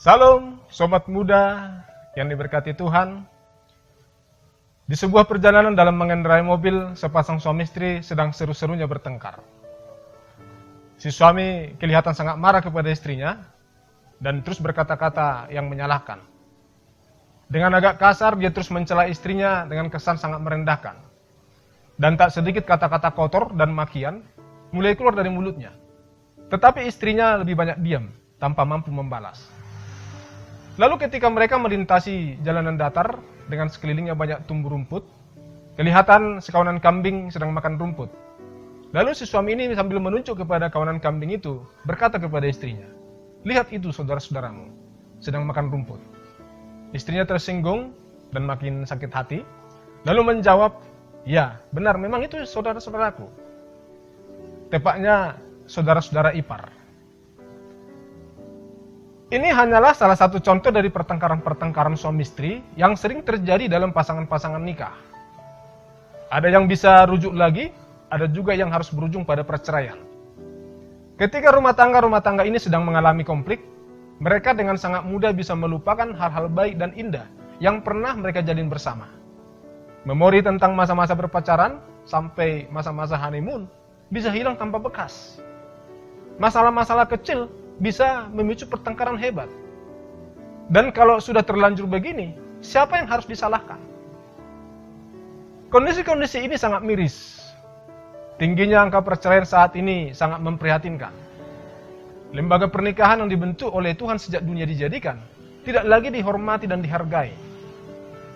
Salam sobat muda yang diberkati Tuhan. Di sebuah perjalanan dalam mengendarai mobil, sepasang suami istri sedang seru-serunya bertengkar. Si suami kelihatan sangat marah kepada istrinya dan terus berkata-kata yang menyalahkan. Dengan agak kasar dia terus mencela istrinya dengan kesan sangat merendahkan. Dan tak sedikit kata-kata kotor dan makian mulai keluar dari mulutnya. Tetapi istrinya lebih banyak diam tanpa mampu membalas. Lalu ketika mereka melintasi jalanan datar dengan sekelilingnya banyak tumbuh rumput, kelihatan sekawanan kambing sedang makan rumput. Lalu si suami ini sambil menunjuk kepada kawanan kambing itu, berkata kepada istrinya, "Lihat itu saudara-saudaramu, sedang makan rumput." Istrinya tersinggung dan makin sakit hati, lalu menjawab, "Ya, benar, memang itu saudara-saudaraku. Tepatnya saudara-saudara ipar." Ini hanyalah salah satu contoh dari pertengkaran-pertengkaran suami istri yang sering terjadi dalam pasangan-pasangan nikah. Ada yang bisa rujuk lagi, ada juga yang harus berujung pada perceraian. Ketika rumah tangga ini sedang mengalami konflik, mereka dengan sangat mudah bisa melupakan hal-hal baik dan indah yang pernah mereka jalin bersama. Memori tentang masa-masa berpacaran sampai masa-masa honeymoon bisa hilang tanpa bekas. Masalah-masalah kecil bisa memicu pertengkaran hebat. Dan kalau sudah terlanjur begini, siapa yang harus disalahkan? Kondisi-kondisi ini sangat miris. Tingginya angka perceraian saat ini sangat memprihatinkan. Lembaga pernikahan yang dibentuk oleh Tuhan sejak dunia dijadikan tidak lagi dihormati dan dihargai.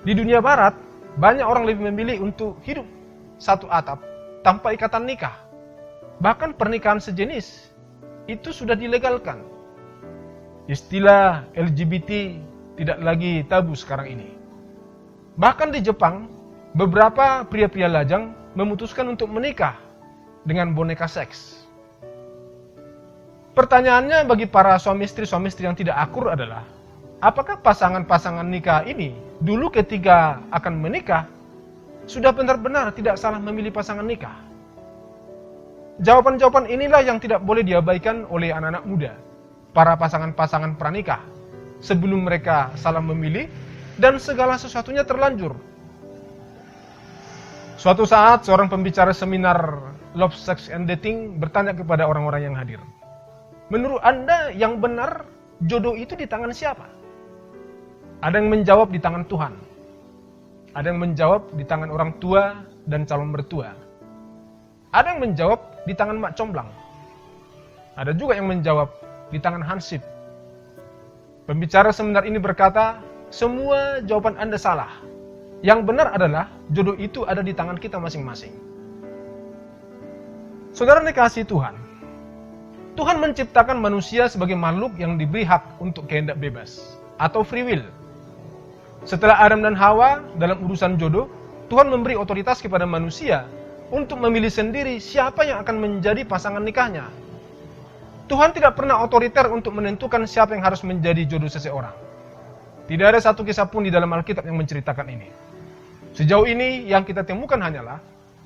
Di dunia barat, banyak orang lebih memilih untuk hidup satu atap tanpa ikatan nikah. Bahkan pernikahan sejenis itu sudah dilegalkan. Istilah LGBT tidak lagi tabu sekarang ini. Bahkan di Jepang, beberapa pria-pria lajang memutuskan untuk menikah dengan boneka seks. Pertanyaannya bagi para suami istri yang tidak akur adalah, apakah pasangan-pasangan nikah ini dulu ketika akan menikah sudah benar-benar tidak salah memilih pasangan nikah? Jawaban-jawaban inilah yang tidak boleh diabaikan oleh anak-anak muda, para pasangan-pasangan pranikah, sebelum mereka salah memilih dan segala sesuatunya terlanjur. Suatu saat, seorang pembicara seminar Love, Sex, and Dating bertanya kepada orang-orang yang hadir, "Menurut Anda yang benar, jodoh itu di tangan siapa?" Ada yang menjawab di tangan Tuhan. Ada yang menjawab di tangan orang tua dan calon mertua. Ada yang menjawab di tangan mak comblang. Ada juga yang menjawab di tangan hansip. Pembicara seminar ini berkata, semua jawaban Anda salah. Yang benar adalah jodoh itu ada di tangan kita masing-masing. Saudara dikasihi Tuhan, Tuhan menciptakan manusia sebagai makhluk yang diberi hak untuk kehendak bebas atau free will. Setelah Adam dan Hawa dalam urusan jodoh, Tuhan memberi otoritas kepada manusia untuk memilih sendiri siapa yang akan menjadi pasangan nikahnya. Tuhan tidak pernah otoriter untuk menentukan siapa yang harus menjadi jodoh seseorang. Tidak ada satu kisah pun di dalam Alkitab yang menceritakan ini. Sejauh ini yang kita temukan hanyalah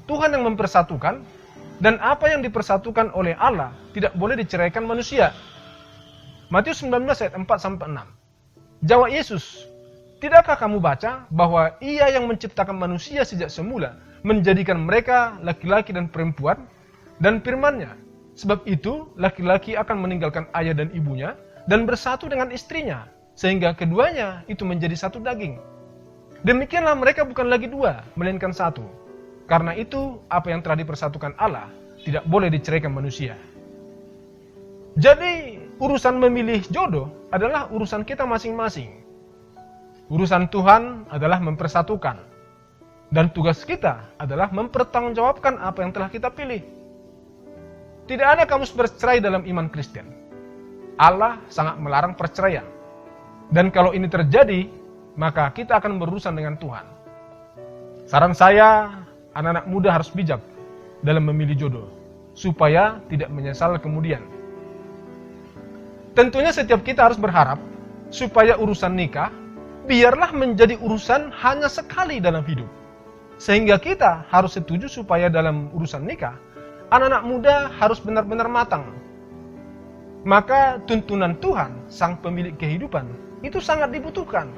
Tuhan yang mempersatukan, dan apa yang dipersatukan oleh Allah tidak boleh diceraikan manusia. Matius 19 ayat 4-6. Jawab Yesus, "Tidakkah kamu baca bahwa Ia yang menciptakan manusia sejak semula menjadikan mereka laki-laki dan perempuan, dan firman-Nya, sebab itu laki-laki akan meninggalkan ayah dan ibunya dan bersatu dengan istrinya, sehingga keduanya itu menjadi satu daging. Demikianlah mereka bukan lagi dua, melainkan satu. Karena itu, apa yang telah dipersatukan Allah tidak boleh diceraikan manusia." Jadi, urusan memilih jodoh adalah urusan kita masing-masing. Urusan Tuhan adalah mempersatukan. Dan tugas kita adalah mempertanggungjawabkan apa yang telah kita pilih. Tidak ada kamus bercerai dalam iman Kristen. Allah sangat melarang perceraian. Dan kalau ini terjadi, maka kita akan berurusan dengan Tuhan. Saran saya, anak-anak muda harus bijak dalam memilih jodoh, supaya tidak menyesal kemudian. Tentunya setiap kita harus berharap, supaya urusan nikah, biarlah menjadi urusan hanya sekali dalam hidup. Sehingga kita harus setuju supaya dalam urusan nikah, anak-anak muda harus benar-benar matang. maka tuntunan Tuhan, sang pemilik kehidupan, itu sangat dibutuhkan.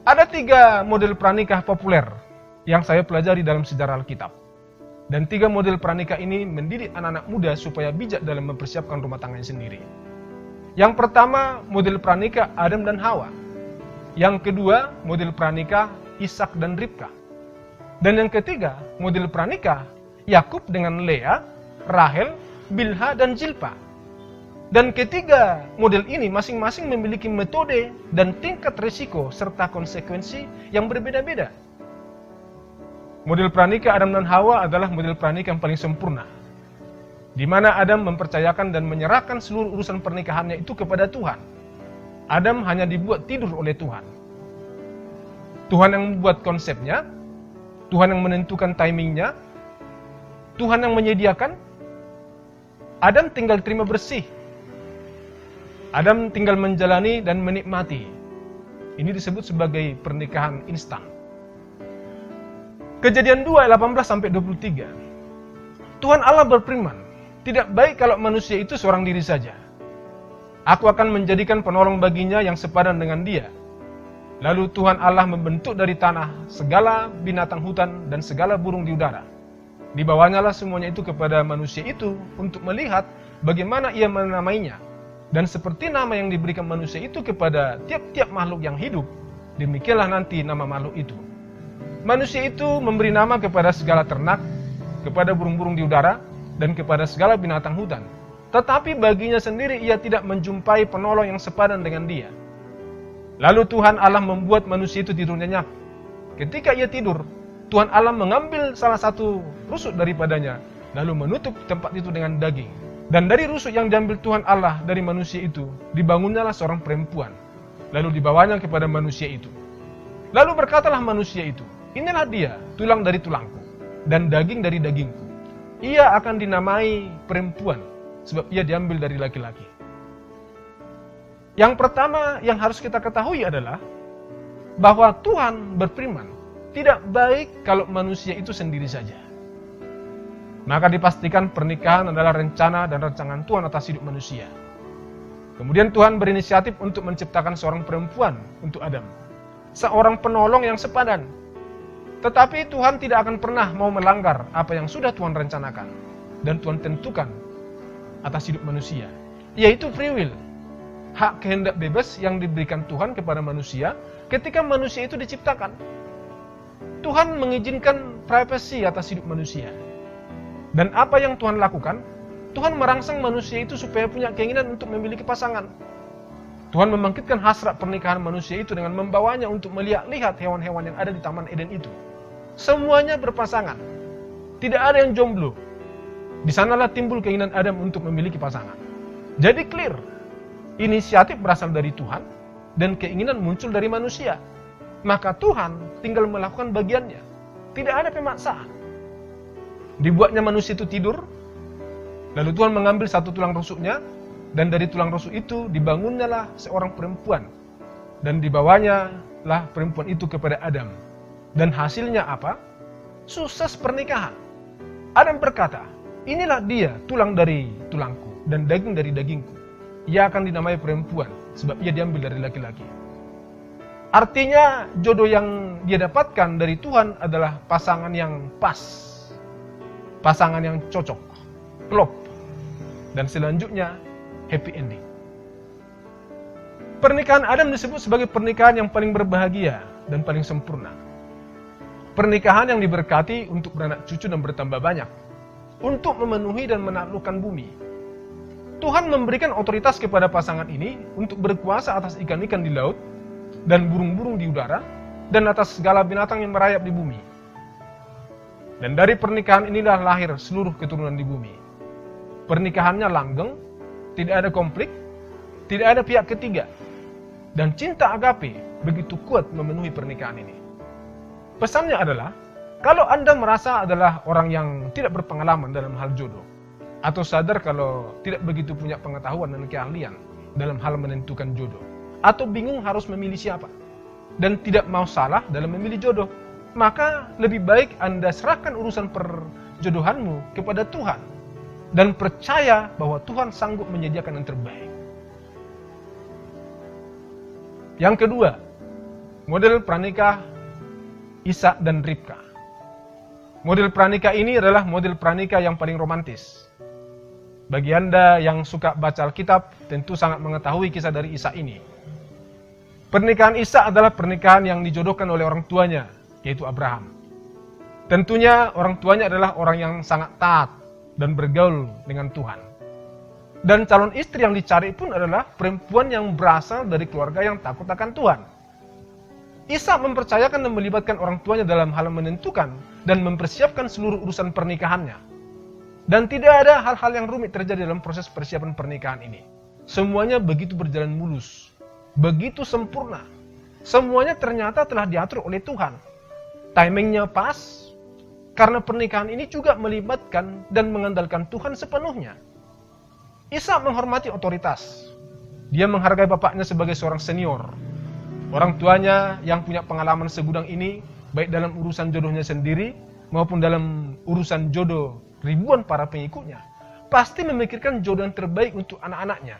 Ada 3 model pranikah populer yang saya pelajari dalam sejarah Alkitab. Dan 3 model pranikah ini mendidik anak-anak muda supaya bijak dalam mempersiapkan rumah tangganya sendiri. Yang pertama, model pranikah Adam dan Hawa. Yang kedua, model pranikah Ishak dan Ribka. Dan yang ketiga, model pranikah Yakub dengan Lea, Rahel, Bilha, dan Zilpa. Dan ketiga model ini masing-masing memiliki metode dan tingkat risiko serta konsekuensi yang berbeda-beda. Model pranikah Adam dan Hawa adalah model pranikah yang paling sempurna, di mana Adam mempercayakan dan menyerahkan seluruh urusan pernikahannya itu kepada Tuhan. Adam hanya dibuat tidur oleh Tuhan. Tuhan yang membuat konsepnya, Tuhan yang menentukan timingnya, Tuhan yang menyediakan. Adam tinggal terima bersih. Adam tinggal menjalani dan menikmati. Ini disebut sebagai pernikahan instan. Kejadian 2 ayat 18-23. Tuhan Allah berfirman, "Tidak baik kalau manusia itu seorang diri saja. Aku akan menjadikan penolong baginya yang sepadan dengan dia." Lalu Tuhan Allah membentuk dari tanah segala binatang hutan dan segala burung di udara. Dibawanyalah semuanya itu kepada manusia itu untuk melihat bagaimana ia menamainya. Dan seperti nama yang diberikan manusia itu kepada tiap-tiap makhluk yang hidup, demikianlah nanti nama makhluk itu. Manusia itu memberi nama kepada segala ternak, kepada burung-burung di udara, dan kepada segala binatang hutan. Tetapi baginya sendiri ia tidak menjumpai penolong yang sepadan dengan dia. Lalu Tuhan Allah membuat manusia itu tidur nyenyak. Ketika ia tidur, Tuhan Allah mengambil salah satu rusuk daripadanya, lalu menutup tempat itu dengan daging. Dan dari rusuk yang diambil Tuhan Allah dari manusia itu, dibangunnyalah seorang perempuan. Lalu dibawanya kepada manusia itu. Lalu berkatalah manusia itu, "Inilah dia, tulang dari tulangku, dan daging dari dagingku. Ia akan dinamai perempuan, sebab ia diambil dari laki-laki." Yang pertama yang harus kita ketahui adalah bahwa Tuhan berfirman, tidak baik kalau manusia itu sendiri saja. Maka dipastikan pernikahan adalah rencana dan rancangan Tuhan atas hidup manusia. Kemudian Tuhan berinisiatif untuk menciptakan seorang perempuan untuk Adam, seorang penolong yang sepadan. Tetapi Tuhan tidak akan pernah mau melanggar apa yang sudah Tuhan rencanakan dan Tuhan tentukan atas hidup manusia, yaitu free will, hak kehendak bebas yang diberikan Tuhan kepada manusia ketika manusia itu diciptakan. Tuhan mengizinkan privasi atas hidup manusia. Dan apa yang Tuhan lakukan? Tuhan merangsang manusia itu supaya punya keinginan untuk memiliki pasangan. Tuhan membangkitkan hasrat pernikahan manusia itu dengan membawanya untuk melihat hewan-hewan yang ada di Taman Eden itu. Semuanya berpasangan. Tidak ada yang jomblo. Di sanalah timbul keinginan Adam untuk memiliki pasangan. Jadi clear. Inisiatif berasal dari Tuhan dan keinginan muncul dari manusia. Maka Tuhan tinggal melakukan bagiannya. Tidak ada pemaksaan. Dibuatnya manusia itu tidur, lalu Tuhan mengambil satu tulang rusuknya, dan dari tulang rusuk itu dibangunnyalah seorang perempuan, dan dibawanya lah perempuan itu kepada Adam. Dan hasilnya apa? Sukses pernikahan. Adam berkata, "Inilah dia, tulang dari tulangku, dan daging dari dagingku. Ia akan dinamai perempuan, sebab ia diambil dari laki-laki." Artinya jodoh yang dia dapatkan dari Tuhan adalah pasangan yang pas, pasangan yang cocok, klop, dan selanjutnya happy ending. Pernikahan Adam disebut sebagai pernikahan yang paling berbahagia dan paling sempurna. Pernikahan yang diberkati untuk beranak cucu dan bertambah banyak, untuk memenuhi dan menaklukkan bumi. Tuhan memberikan otoritas kepada pasangan ini untuk berkuasa atas ikan-ikan di laut dan burung-burung di udara dan atas segala binatang yang merayap di bumi. Dan dari pernikahan inilah lahir seluruh keturunan di bumi. Pernikahannya langgeng, tidak ada konflik, tidak ada pihak ketiga. Dan cinta agape begitu kuat memenuhi pernikahan ini. Pesannya adalah, kalau Anda merasa adalah orang yang tidak berpengalaman dalam hal jodoh, atau sadar kalau tidak begitu punya pengetahuan dan keahlian dalam hal menentukan jodoh, atau bingung harus memilih siapa, dan tidak mau salah dalam memilih jodoh, maka lebih baik Anda serahkan urusan perjodohanmu kepada Tuhan. dan percaya bahwa Tuhan sanggup menyediakan yang terbaik. Yang kedua, model pranikah Ishak dan Ribka. Model pranikah ini adalah model pranikah yang paling romantis. Bagi Anda yang suka baca Alkitab, tentu sangat mengetahui kisah dari Ishak ini. Pernikahan Ishak adalah pernikahan yang dijodohkan oleh orang tuanya, yaitu Abraham. Tentunya orang tuanya adalah orang yang sangat taat dan bergaul dengan Tuhan. Dan calon istri yang dicari pun adalah perempuan yang berasal dari keluarga yang takut akan Tuhan. Ishak mempercayakan dan melibatkan orang tuanya dalam hal menentukan dan mempersiapkan seluruh urusan pernikahannya. Dan tidak ada hal-hal yang rumit terjadi dalam proses persiapan pernikahan ini. Semuanya begitu berjalan mulus, begitu sempurna. Semuanya ternyata telah diatur oleh Tuhan. Timingnya pas, karena pernikahan ini juga melibatkan dan mengandalkan Tuhan sepenuhnya. Ishak menghormati otoritas. Dia menghargai bapaknya sebagai seorang senior. Orang tuanya yang punya pengalaman segudang ini, baik dalam urusan jodohnya sendiri, maupun dalam urusan jodoh ribuan para pengikutnya, pasti memikirkan jodoh yang terbaik untuk anak-anaknya.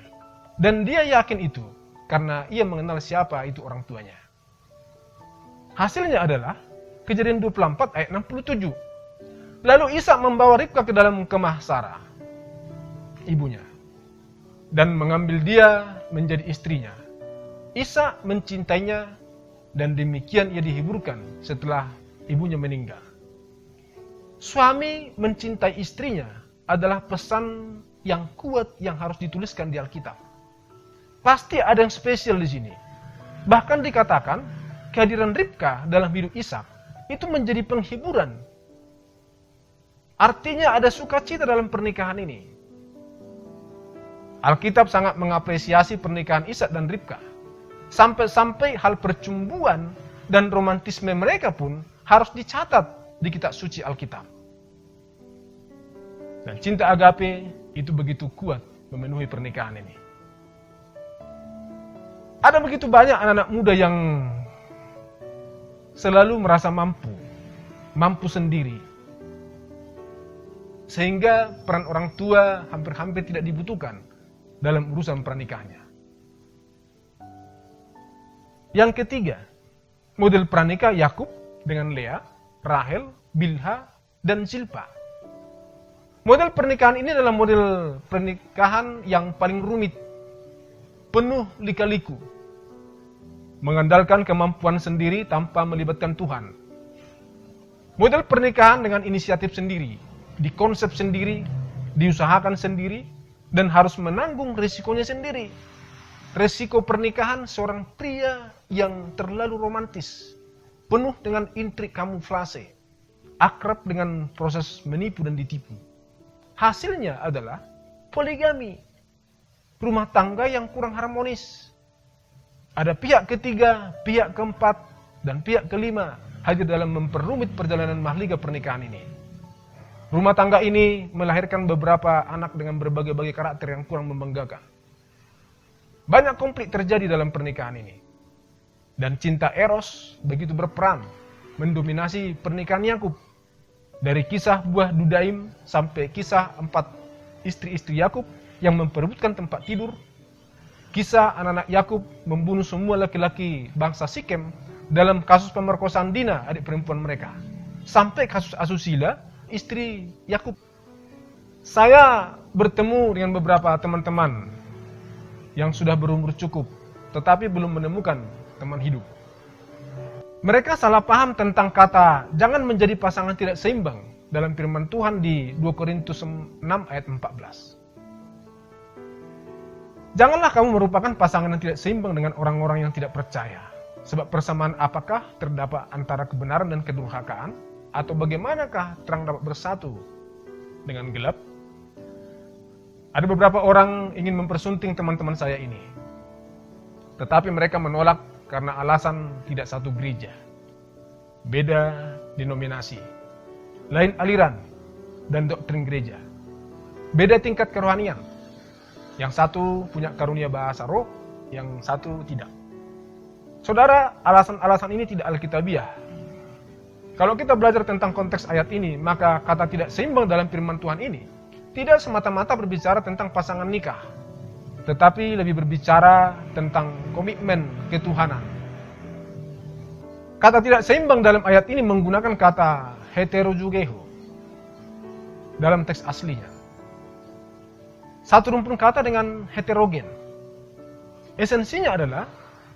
Dan dia yakin itu, karena ia mengenal siapa itu orang tuanya. Hasilnya adalah, Kejadian 24 ayat 67. Lalu Ishak membawa Ribka ke dalam kemah Sarah, ibunya, dan mengambil dia menjadi istrinya. Ishak mencintainya, dan demikian ia dihiburkan setelah ibunya meninggal. Suami mencintai istrinya adalah pesan yang kuat yang harus dituliskan di Alkitab. Pasti ada yang spesial di sini. Bahkan dikatakan, kehadiran Ribka dalam hidup Ishak itu menjadi penghiburan. Artinya ada sukacita dalam pernikahan ini. Alkitab sangat mengapresiasi pernikahan Ishak dan Ribka. Sampai-sampai hal percumbuan dan romantisme mereka pun harus dicatat di kitab suci Alkitab. Dan cinta agape itu begitu kuat memenuhi pernikahan ini. Ada begitu banyak anak-anak muda yang selalu merasa mampu sendiri. Sehingga peran orang tua hampir-hampir tidak dibutuhkan dalam urusan pernikahannya. Yang ketiga, model pranikah Yakub dengan Lea, Rahel, Bilha, dan Zilpa. Model pernikahan ini adalah model pernikahan yang paling rumit, penuh lika-liku, mengandalkan kemampuan sendiri tanpa melibatkan Tuhan. Model pernikahan dengan inisiatif sendiri, dikonsep sendiri, diusahakan sendiri, dan harus menanggung risikonya sendiri. Risiko pernikahan seorang pria yang terlalu romantis, penuh dengan intrik kamuflase, akrab dengan proses menipu dan ditipu. Hasilnya adalah poligami, rumah tangga yang kurang harmonis. Ada pihak ketiga, pihak keempat, dan pihak kelima hadir dalam memperumit perjalanan mahliga pernikahan ini. Rumah tangga ini melahirkan beberapa anak dengan berbagai-bagai karakter yang kurang membanggakan. Banyak konflik terjadi dalam pernikahan ini. Dan cinta Eros begitu berperan mendominasi pernikahan Yakub. Dari kisah buah Dudaim sampai kisah 4 istri-istri Yakub yang memperebutkan tempat tidur. Kisah anak-anak Yakub membunuh semua laki-laki bangsa Sikem dalam kasus pemerkosaan Dina, adik perempuan mereka. Sampai kasus asusila, istri Yakub. Saya bertemu dengan beberapa teman-teman yang sudah berumur cukup, tetapi belum menemukan teman hidup. Mereka salah paham tentang kata jangan menjadi pasangan tidak seimbang dalam firman Tuhan di 2 Korintus 6 ayat 14. Janganlah kamu merupakan pasangan yang tidak seimbang dengan orang-orang yang tidak percaya. Sebab persamaan apakah terdapat antara kebenaran dan kedurhakaan? Atau bagaimanakah terang dapat bersatu dengan gelap? Ada beberapa orang ingin mempersunting teman-teman saya ini. Tetapi mereka menolak karena alasan tidak satu gereja. Beda denominasi. Lain aliran dan doktrin gereja. Beda tingkat kerohanian. Yang satu punya karunia bahasa roh, yang satu tidak. Saudara, alasan-alasan ini tidak alkitabiah. Kalau kita belajar tentang konteks ayat ini, maka kata tidak seimbang dalam firman Tuhan ini tidak semata-mata berbicara tentang pasangan nikah, tetapi lebih berbicara tentang komitmen ketuhanan. Kata tidak seimbang dalam ayat ini menggunakan kata heterozygeo dalam teks aslinya. Satu rumpun kata dengan heterogen. Esensinya adalah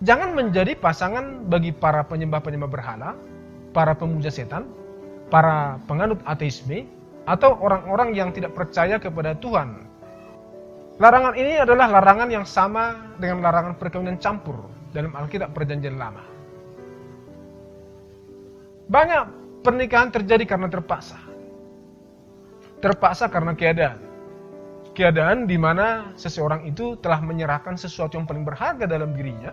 jangan menjadi pasangan bagi para penyembah-penyembah berhala, para pemuja setan, para penganut ateisme, atau orang-orang yang tidak percaya kepada Tuhan. Larangan ini adalah larangan yang sama dengan larangan perkawinan campur dalam Alkitab Perjanjian Lama. Banyak pernikahan terjadi karena terpaksa. Terpaksa karena keadaan. Keadaan di mana seseorang itu telah menyerahkan sesuatu yang paling berharga dalam dirinya,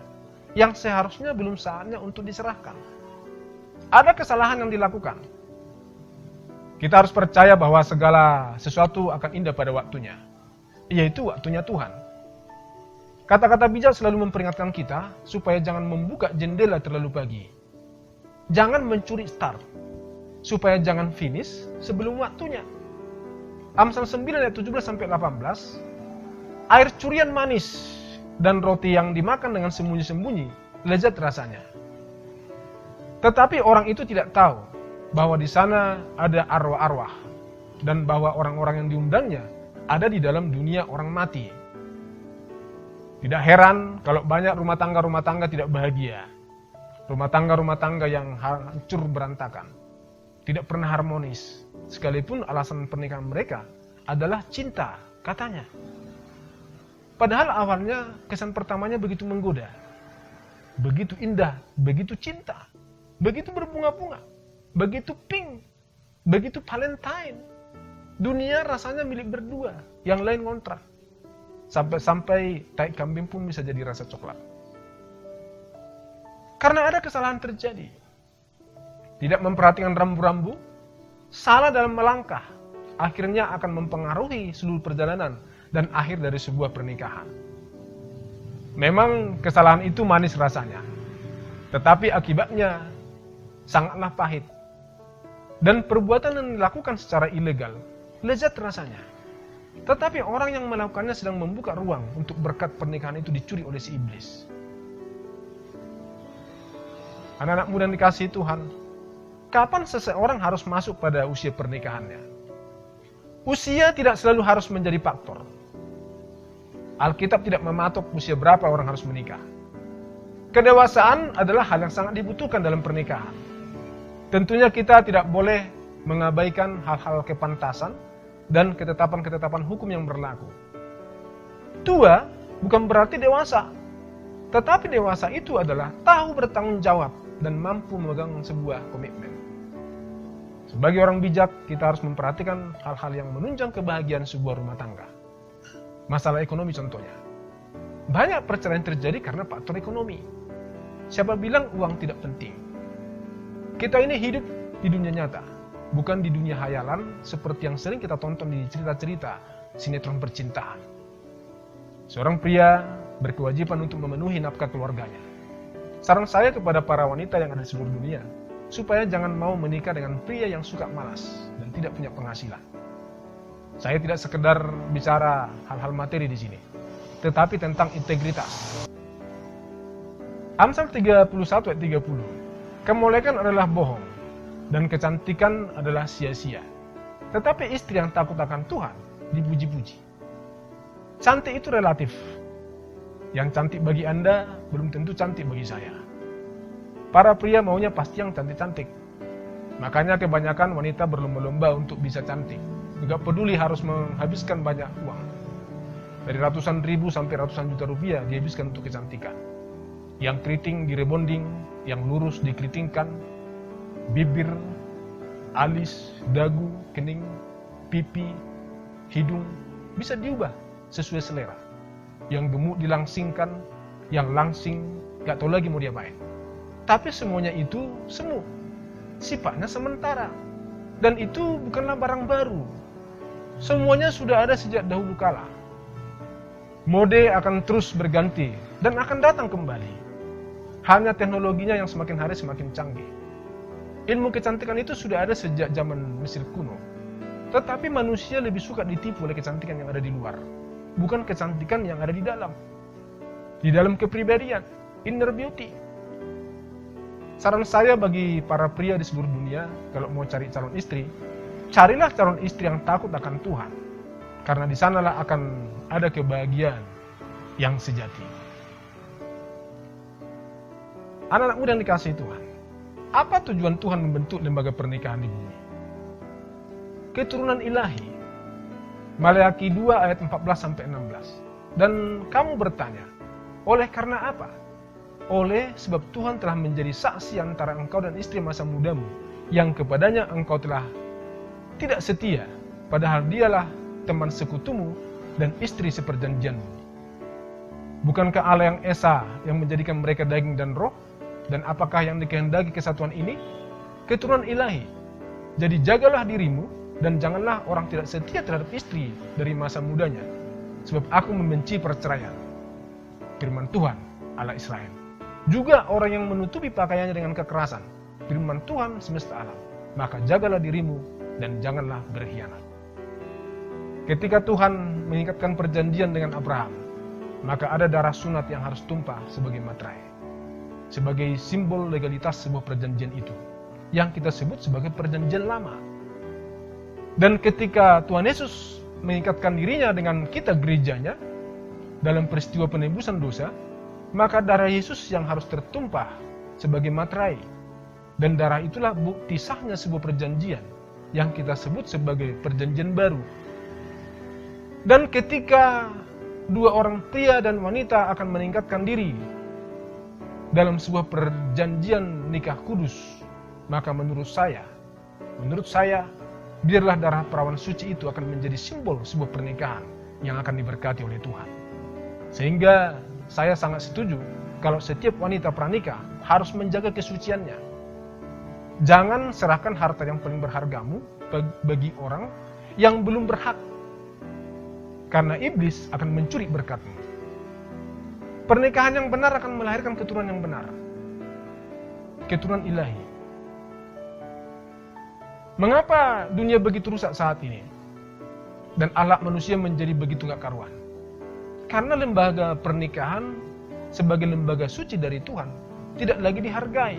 yang seharusnya belum saatnya untuk diserahkan. Ada kesalahan yang dilakukan. Kita harus percaya bahwa segala sesuatu akan indah pada waktunya, yaitu waktunya Tuhan. Kata-kata bijak selalu memperingatkan kita supaya jangan membuka jendela terlalu pagi. Jangan mencuri start, supaya jangan finish sebelum waktunya. Amsal 9 ayat 17-18, air curian manis dan roti yang dimakan dengan sembunyi-sembunyi lezat rasanya. Tetapi orang itu tidak tahu bahwa di sana ada arwah-arwah dan bahwa orang-orang yang diundangnya ada di dalam dunia orang mati. Tidak heran kalau banyak rumah tangga tidak bahagia. Rumah tangga yang hancur berantakan. Tidak pernah harmonis. Sekalipun alasan pernikahan mereka adalah cinta, katanya. Padahal awalnya kesan pertamanya begitu menggoda. Begitu indah, begitu cinta. Begitu berbunga-bunga. Begitu pink. Begitu Valentine. Dunia rasanya milik berdua. Yang lain ngontrak. Sampai-sampai tai kambing pun bisa jadi rasa coklat. Karena ada kesalahan terjadi. Tidak memperhatikan rambu-rambu, salah dalam melangkah, akhirnya akan mempengaruhi seluruh perjalanan dan akhir dari sebuah pernikahan. Memang kesalahan itu manis rasanya, tetapi akibatnya sangatlah pahit. Dan perbuatan yang dilakukan secara ilegal, lezat rasanya. Tetapi orang yang melakukannya sedang membuka ruang untuk berkat pernikahan itu dicuri oleh si iblis. Anak-anak muda yang dikasihi Tuhan, kapan seseorang harus masuk pada usia pernikahannya? Usia tidak selalu harus menjadi faktor. Alkitab tidak mematok usia berapa orang harus menikah. Kedewasaan adalah hal yang sangat dibutuhkan dalam pernikahan. Tentunya kita tidak boleh mengabaikan hal-hal kepantasan dan ketetapan-ketetapan hukum yang berlaku. Tua bukan berarti dewasa, tetapi dewasa itu adalah tahu bertanggung jawab dan mampu memegang sebuah komitmen. Sebagai orang bijak, kita harus memperhatikan hal-hal yang menunjang kebahagiaan sebuah rumah tangga. Masalah ekonomi contohnya. Banyak perceraian terjadi karena faktor ekonomi. Siapa bilang uang tidak penting? Kita ini hidup di dunia nyata, bukan di dunia hayalan seperti yang sering kita tonton di cerita-cerita sinetron percintaan. Seorang pria berkewajiban untuk memenuhi nafkah keluarganya. Saran saya kepada para wanita yang ada di seluruh dunia, supaya jangan mau menikah dengan pria yang suka malas dan tidak punya penghasilan. Saya tidak sekedar bicara hal-hal materi di sini, tetapi tentang integritas. Amsal 31 ayat 30, kemolekan adalah bohong, dan kecantikan adalah sia-sia. Tetapi istri yang takut akan Tuhan dipuji-puji. Cantik itu relatif. Yang cantik bagi Anda belum tentu cantik bagi saya. Para pria maunya pasti yang cantik-cantik. Makanya kebanyakan wanita berlomba-lomba untuk bisa cantik. Tidak peduli harus menghabiskan banyak uang. Dari ratusan ribu sampai ratusan juta rupiah dihabiskan untuk kecantikan. Yang keriting direbonding, yang lurus dikeritingkan, bibir, alis, dagu, kening, pipi, hidung bisa diubah sesuai selera. Yang gemuk dilangsingkan, yang langsing gak tahu lagi mau diapain. Tapi semuanya itu semu, sifatnya sementara, dan itu bukanlah barang baru. Semuanya sudah ada sejak dahulu kala. Mode akan terus berganti dan akan datang kembali. Hanya teknologinya yang semakin hari semakin canggih. Ilmu kecantikan itu sudah ada sejak zaman Mesir kuno. Tetapi manusia lebih suka ditipu oleh kecantikan yang ada di luar, bukan kecantikan yang ada di dalam. Di dalam kepribadian, inner beauty. Saran saya bagi para pria di seluruh dunia, kalau mau cari calon istri, carilah calon istri yang takut akan Tuhan. Karena di sanalah akan ada kebahagiaan yang sejati. Anak-anak muda yang dikasihi Tuhan, apa tujuan Tuhan membentuk lembaga pernikahan di bumi? Keturunan ilahi. Maleakhi 2 ayat 14-16. Dan kamu bertanya, oleh karena apa? Oleh sebab Tuhan telah menjadi saksi antara engkau dan istri masa mudamu, yang kepadanya engkau telah tidak setia, padahal dialah teman sekutumu dan istri seperjanjianmu. Bukankah Allah yang Esa yang menjadikan mereka daging dan roh? Dan apakah yang dikehendaki kesatuan ini? Keturunan ilahi. Jadi jagalah dirimu dan janganlah orang tidak setia terhadap istri dari masa mudanya, sebab aku membenci perceraian. Firman Tuhan, Allah Israel. Juga orang yang menutupi pakaiannya dengan kekerasan. Firman Tuhan semesta alam. Maka jagalah dirimu dan janganlah berkhianat. Ketika Tuhan mengikatkan perjanjian dengan Abraham, maka ada darah sunat yang harus tumpah sebagai materai, sebagai simbol legalitas sebuah perjanjian itu, yang kita sebut sebagai perjanjian lama. Dan ketika Tuhan Yesus mengikatkan dirinya dengan kita gerejanya, dalam peristiwa penebusan dosa, maka darah Yesus yang harus tertumpah sebagai materai. Dan darah itulah bukti sahnya sebuah perjanjian, yang kita sebut sebagai perjanjian baru. Dan ketika dua orang pria dan wanita akan meningkatkan diri dalam sebuah perjanjian nikah kudus, maka menurut saya, biarlah darah perawan suci itu akan menjadi simbol sebuah pernikahan yang akan diberkati oleh Tuhan. Sehingga saya sangat setuju kalau setiap wanita pranikah harus menjaga kesuciannya. Jangan serahkan harta yang paling berhargamu bagi orang yang belum berhak, karena iblis akan mencuri berkatmu. Pernikahan yang benar akan melahirkan keturunan yang benar, keturunan ilahi. Mengapa dunia begitu rusak saat ini? Dan akhlak manusia menjadi begitu gak karuan? Karena lembaga pernikahan sebagai lembaga suci dari Tuhan tidak lagi dihargai.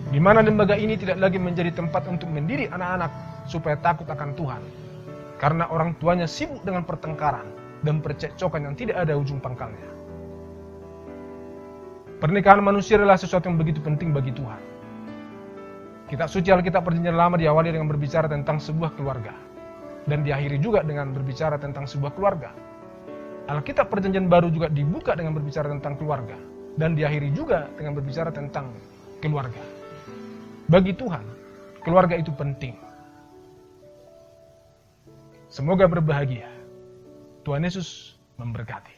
Di mana lembaga ini tidak lagi menjadi tempat untuk mendidik anak-anak supaya takut akan Tuhan. Karena orang tuanya sibuk dengan pertengkaran dan percekcokan yang tidak ada ujung pangkalnya. Pernikahan manusia adalah sesuatu yang begitu penting bagi Tuhan. Kitab suci Alkitab Perjanjian Lama diawali dengan berbicara tentang sebuah keluarga, dan diakhiri juga dengan berbicara tentang sebuah keluarga. Alkitab Perjanjian Baru juga dibuka dengan berbicara tentang keluarga, dan diakhiri juga dengan berbicara tentang keluarga. Bagi Tuhan, keluarga itu penting. Semoga berbahagia. Tuhan Yesus memberkati.